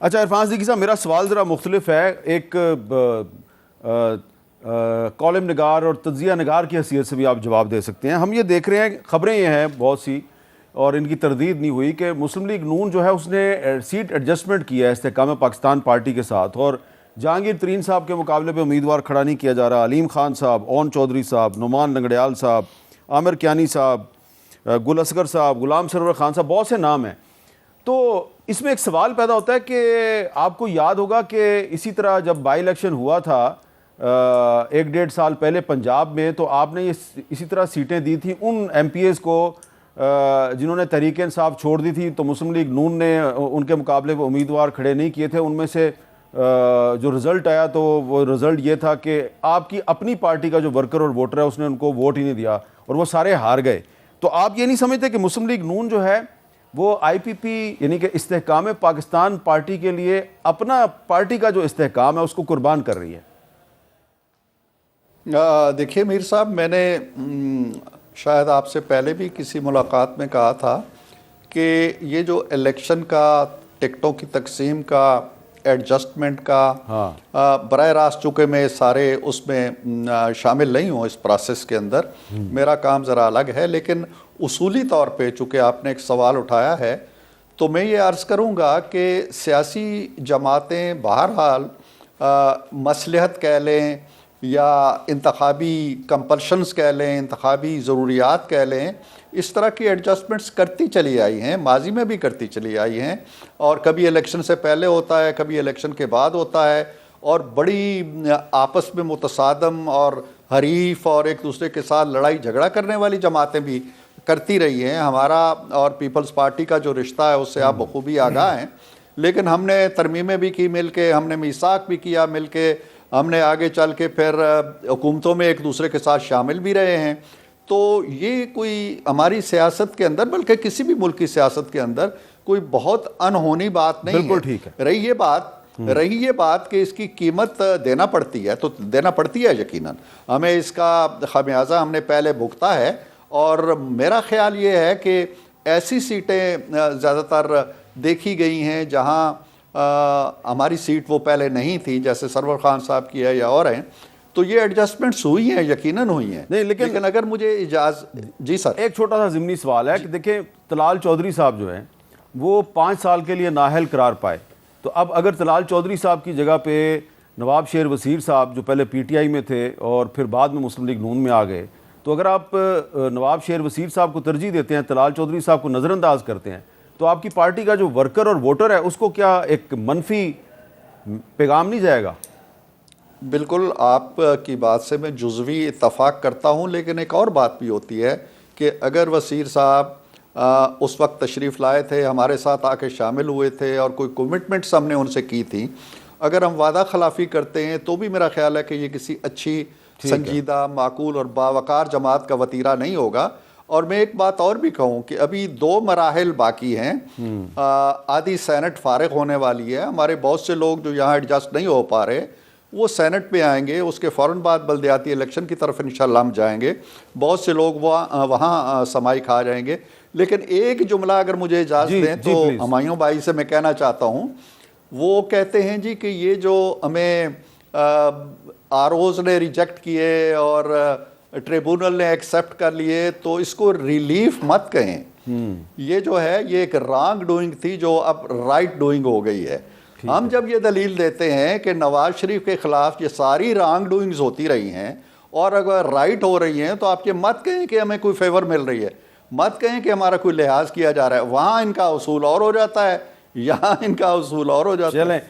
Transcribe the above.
اچھا عرفان صدیقی صاحب، میرا سوال ذرا مختلف ہے. ایک کالم نگار اور تجزیہ نگار کی حیثیت سے بھی آپ جواب دے سکتے ہیں. ہم یہ دیکھ رہے ہیں، خبریں یہ ہیں بہت سی اور ان کی تردید نہیں ہوئی کہ مسلم لیگ نون جو ہے اس نے سیٹ ایڈجسٹمنٹ کیا ہے استحکام پاکستان پارٹی کے ساتھ، اور جہانگیر ترین صاحب کے مقابلے پہ امیدوار کھڑا نہیں کیا جا رہا. علیم خان صاحب، اون چودھری صاحب، نعمان لنگڑیال صاحب، عامر کیانی صاحب، گل اصغر صاحب، غلام سرور خان صاحب، بہت سے نام ہیں. تو اس میں ایک سوال پیدا ہوتا ہے کہ آپ کو یاد ہوگا کہ اسی طرح جب بائی الیکشن ہوا تھا 1-1.5 سال پہلے پنجاب میں، تو آپ نے اسی طرح سیٹیں دی تھیں ان ایم پی ایز کو جنہوں نے تحریک انصاف چھوڑ دی تھی. تو مسلم لیگ نون نے ان کے مقابلے میں امیدوار کھڑے نہیں کیے تھے. ان میں سے جو رزلٹ آیا تو وہ رزلٹ یہ تھا کہ آپ کی اپنی پارٹی کا جو ورکر اور ووٹر ہے اس نے ان کو ووٹ ہی نہیں دیا اور وہ سارے ہار گئے. تو آپ یہ نہیں سمجھتے کہ مسلم لیگ نون جو ہے وہ آئی پی پی یعنی کہ استحکام پاکستان پارٹی کے لیے اپنا پارٹی کا جو استحکام ہے اس کو قربان کر رہی ہے؟ دیکھیے میر صاحب، میں نے شاید آپ سے پہلے بھی کسی ملاقات میں کہا تھا کہ یہ جو الیکشن کا ٹکٹوں کی تقسیم کا ایڈجسٹمنٹ کا براہ راست، چونکہ میں سارے اس میں شامل نہیں ہوں اس پروسیس کے اندر، میرا کام ذرا الگ ہے، لیکن اصولی طور پہ چونکہ آپ نے ایک سوال اٹھایا ہے تو میں یہ عرض کروں گا کہ سیاسی جماعتیں بہرحال مصلحت کہہ لیں یا انتخابی کمپلشنز کہہ لیں، انتخابی ضروریات کہہ لیں، اس طرح کی ایڈجسٹمنٹس کرتی چلی آئی ہیں، ماضی میں بھی کرتی چلی آئی ہیں، اور کبھی الیکشن سے پہلے ہوتا ہے، کبھی الیکشن کے بعد ہوتا ہے، اور بڑی آپس میں متصادم اور حریف اور ایک دوسرے کے ساتھ لڑائی جھگڑا کرنے والی جماعتیں بھی کرتی رہی ہیں. ہمارا اور پیپلز پارٹی کا جو رشتہ ہے اس سے آپ بخوبی آگاہ ہیں، لیکن ہم نے ترمیمیں بھی کی مل کے، ہم نے میثاق بھی کیا مل کے، ہم نے آگے چل کے پھر حکومتوں میں ایک دوسرے کے ساتھ شامل بھی رہے ہیں. تو یہ کوئی ہماری سیاست کے اندر، بلکہ کسی بھی ملک کی سیاست کے اندر کوئی بہت انہونی بات نہیں ہے. بالکل ٹھیک ہے. رہی یہ بات کہ اس کی قیمت دینا پڑتی ہے، تو دینا پڑتی ہے یقیناً. ہمیں اس کا خمیازہ ہم نے پہلے بھگتا ہے، اور میرا خیال یہ ہے کہ ایسی سیٹیں زیادہ تر دیکھی گئی ہیں جہاں ہماری سیٹ وہ پہلے نہیں تھی، جیسے سرور خان صاحب کی ہے یا اور ہیں، تو یہ ایڈجسٹمنٹس ہوئی ہیں، یقیناً ہوئی ہیں. نہیں لیکن اگر مجھے اجازت، جی سر، ایک چھوٹا سا ضمنی سوال ہے کہ دیکھیں طلال چودھری صاحب جو ہیں وہ 5 سال کے لیے نااہل قرار پائے. تو اب اگر طلال چودھری صاحب کی جگہ پہ نواب شیر وزیر صاحب جو پہلے پی ٹی آئی میں تھے اور پھر بعد میں مسلم لیگ نون میں آ گئے، تو اگر آپ نواب شیر وزیر صاحب کو ترجیح دیتے ہیں، طلال چودھری صاحب کو نظر انداز کرتے ہیں، تو آپ کی پارٹی کا جو ورکر اور ووٹر ہے اس کو کیا ایک منفی پیغام نہیں جائے گا؟ بالکل آپ کی بات سے میں جزوی اتفاق کرتا ہوں، لیکن ایک اور بات بھی ہوتی ہے کہ اگر وزیر صاحب اس وقت تشریف لائے تھے، ہمارے ساتھ آ کے شامل ہوئے تھے اور کوئی کمٹمنٹس ہم نے ان سے کی تھی، اگر ہم وعدہ خلافی کرتے ہیں تو بھی میرا خیال ہے کہ یہ کسی اچھی، سنجیدہ، معقول اور باوقار جماعت کا وتیرہ نہیں ہوگا. اور میں ایک بات اور بھی کہوں کہ ابھی 2 مراحل باقی ہیں. آدھی سینٹ فارغ ہونے والی ہے، ہمارے بہت سے لوگ جو یہاں ایڈجسٹ نہیں ہو پا رہے وہ سینٹ میں آئیں گے، اس کے فوراً بعد بلدیاتی الیکشن کی طرف انشاءاللہ ہم جائیں گے، بہت سے لوگ وہاں سمائی کھا جائیں گے. لیکن ایک جملہ اگر مجھے اجازت دیں تو ہمایوں بھائی سے میں کہنا چاہتا ہوں. وہ کہتے ہیں جی کہ یہ جو ہمیں آر اوز نے ریجیکٹ کیے اور ٹریبونل نے ایکسیپٹ کر لیے، تو اس کو ریلیف مت کہیں. یہ جو ہے یہ ایک رانگ ڈوئنگ تھی جو اب رائٹ ڈوئنگ ہو گئی ہے. ہم جب یہ دلیل دیتے ہیں کہ نواز شریف کے خلاف یہ ساری رانگ ڈوئنگز ہوتی رہی ہیں اور اگر رائٹ ہو رہی ہیں، تو آپ یہ مت کہیں کہ ہمیں کوئی فیور مل رہی ہے، مت کہیں کہ ہمارا کوئی لحاظ کیا جا رہا ہے. وہاں ان کا اصول اور ہو جاتا ہے، یہاں ان کا اصول اور ہو جاتا ہے.